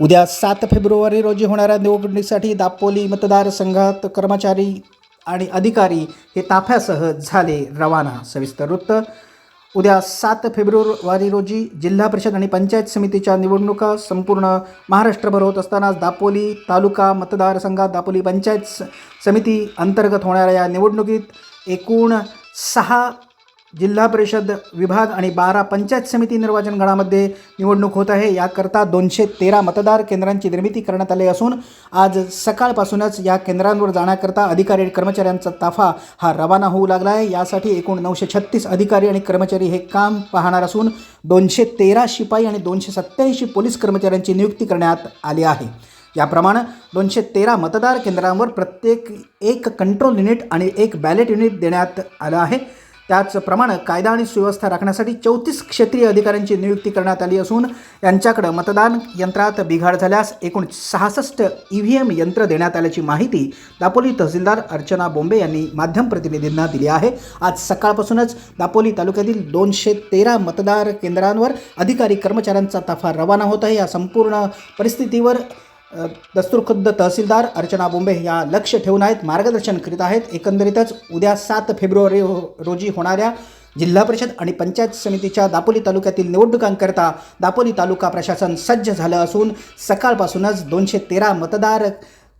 उद्या 7 फेब्रुवारी रोजी होणाऱ्या निवडणुकीसाठी दापोली मतदारसंघात कर्मचारी आणि अधिकारी हे ताफ्यासह झाले रवाना. सविस्तर वृत्त. उद्या 7 फेब्रुवारी रोजी जिल्हा परिषद आणि पंचायत समितीच्या निवडणुका संपूर्ण महाराष्ट्रभर होत असताना दापोली तालुका मतदारसंघात दापोली पंचायत समिती अंतर्गत होणाऱ्या या निवडणुकीत एकूण 6 जिल्हा परिषद विभाग आणि 12 पंचायत समिती निर्वाचन गणामध्ये निवडणूक होत आहे. याकरता 213 मतदार केंद्रांची निर्मिती करण्यात आली असून आज सकाळपासूनच या केंद्रांवर जाण्याकरता अधिकारी आणि कर्मचाऱ्यांचा ताफा हा रवाना होऊ लागला आहे. यासाठी एकूण 936 अधिकारी आणि कर्मचारी हे काम पाहणार असून 213 शिपाई आणि 287 पोलीस कर्मचाऱ्यांची नियुक्ती करण्यात आली आहे. याप्रमाणे 213 मतदार केंद्रांवर प्रत्येक एक कंट्रोल युनिट आणि एक बॅलेट युनिट देण्यात आलं आहे. त्याचप्रमाणे कायदा आणि सुव्यवस्था राखण्यासाठी 34 क्षेत्रीय अधिकाऱ्यांची नियुक्ती करण्यात आली असून यांच्याकडे मतदान यंत्रात बिघाड झाल्यास एकूण 66 EVM यंत्र देण्यात आल्याची माहिती दापोली तहसीलदार अर्चना बोंबे यांनी माध्यम प्रतिनिधींना दिली आहे. आज सकाळपासूनच दापोली तालुक्यातील 213 मतदार केंद्रांवर अधिकारी कर्मचाऱ्यांचा ताफा रवाना होत आहे. या संपूर्ण परिस्थितीवर दस्तूरखुद्द तहसीलदार अर्चना बोंबे या लक्ष ठेवून आहेत, मार्गदर्शन करीत आहेत. एकंदरीतच उद्या 7 फेब्रुवारी रोजी होणाऱ्या जिल्हा परिषद आणि पंचायत समितीच्या दापोली तालुक्यातील निवडणुकांकरता दापोली तालुका प्रशासन सज्ज झालं असून सकाळपासूनच 213 मतदार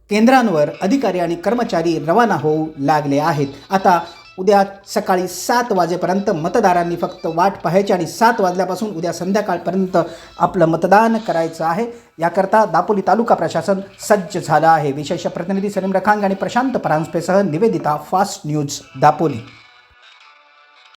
केंद्रांवर अधिकारी आणि कर्मचारी रवाना होऊ लागले आहेत. आता उद्या सकाळी 7 वाजेपर्यंत मतदारांनी फक्त वाट पाहायची आणि 7 वाजल्यापासून उद्या संध्याकाळपर्यंत आपलं मतदान करायचं आहे. याकरता दापोली तालुका प्रशासन सज्ज झालं आहे. विशेष प्रतिनिधी सलीम रखांग आणि प्रशांत परांजपेसह निवेदिता, फास्ट न्यूज दापोली.